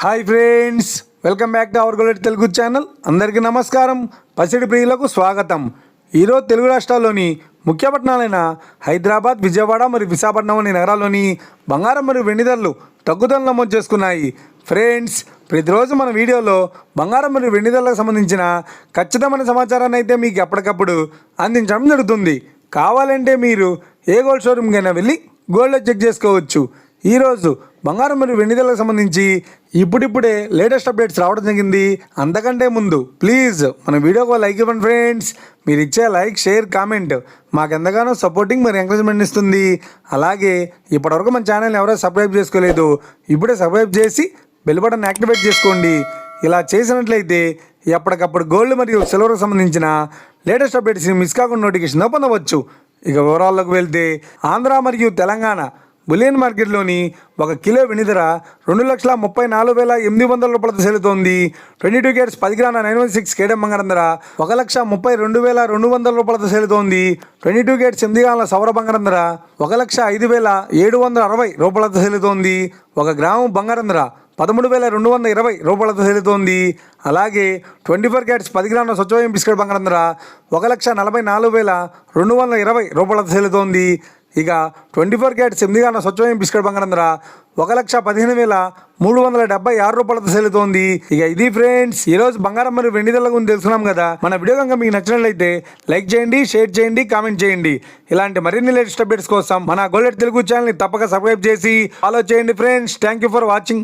Hi friends, welcome back to our gold Telugu channel. అందరికీ నమస్కారం. పసిడి ప్రియులకు స్వాగతం. ఈరోజు తెలుగు రాష్ట్రాల్లోని ముఖ్య పట్టణాలైన హైదరాబాద్, విజయవాడ మరియు విశాఖపట్నం అనే నగరాల్లోని బంగారం మరియు వెండి ధరలు తగ్గుదల నమోదు చేసుకున్నాయి. ఫ్రెండ్స్, ప్రతిరోజు మన వీడియోలో బంగారం మరియు వెండి ధరలకు సంబంధించిన ఖచ్చితమైన సమాచారాన్ని అయితే మీకు ఎప్పటికప్పుడు అందించడం జరుగుతుంది. కావాలంటే మీరు ఏ గోల్డ్ షోరూమ్కైనా వెళ్ళి గోల్డ్ చెక్ చేసుకోవచ్చు. ఈరోజు బంగారం మరియు వెండి ధరలకు సంబంధించి ఇప్పుడిప్పుడే లేటెస్ట్ అప్డేట్స్ రావడం జరిగింది. అంతకంటే ముందు ప్లీజ్ మన వీడియోకి లైక్ ఇవ్వండి ఫ్రెండ్స్. మీరు ఇచ్చే లైక్, షేర్, కామెంట్ మాకు ఎంతగానో సపోర్టింగ్ మరియు ఎంకరేజ్మెంట్ ఇస్తుంది. అలాగే ఇప్పటివరకు మన ఛానల్ని ఎవరైనా సబ్స్క్రైబ్ చేసుకోలేదు, ఇప్పుడే సబ్స్క్రైబ్ చేసి బెల్ బటన్ యాక్టివేట్ చేసుకోండి. ఇలా చేసినట్లయితే ఎప్పటికప్పుడు గోల్డ్ మరియు సిల్వర్కి సంబంధించిన లేటెస్ట్ అప్డేట్స్ని మిస్ కాకుండా నోటిఫికేషన్ పొందవచ్చు. ఇక వివరాల్లోకి వెళ్తే, ఆంధ్ర మరియు తెలంగాణ బులియన్ మార్కెట్లోని 1 కిలో వెండి ధర 2,34,800 రూపాయలతో సెలుతోంది. 22 క్యారెట్స్ 10 గ్రాముల 916 కేడం బంగారం ధర 1,32,200 రూపాయలతో సెలుతోంది. 22 క్యారెట్స్ 8 గ్రాముల సౌర బంగారం ధర 1,05,760 రూపాయలతో సెలుతోంది. 1 గ్రాము బంగారం ధర 13,220 రూపాయలతో సెలుతోంది. అలాగే 24 క్యారెట్స్ 10 గ్రాముల స్వచ్ఛమైన బిస్కెట్ బంగారం ధర 1,44,220 రూపాయలతో సెలుతోంది. ఇక 24 క్యారెట్స్ 8 గ్రాముల స్వచ్ఛమైన బిస్కెట్ బంగారం ధర 1,15,376 రూపాయలతో సెలుతోంది. ఇక ఇది ఫ్రెండ్స్, ఈరోజు బంగారం మరియు వెండి ధరల గురించి తెలుసుకున్నాం కదా. మన వీడియో కనుక మీకు నచ్చినట్లయితే లైక్ చేయండి, షేర్ చేయండి, కామెంట్ చేయండి. ఇలాంటి మరిన్ని లేటెస్ట్ అప్డేట్స్ కోసం మన గోల్డ్ తెలుగు ఛానల్ని తప్పక సబ్స్క్రైబ్ చేసి ఫాలో చేయండి friends. Thank you for watching.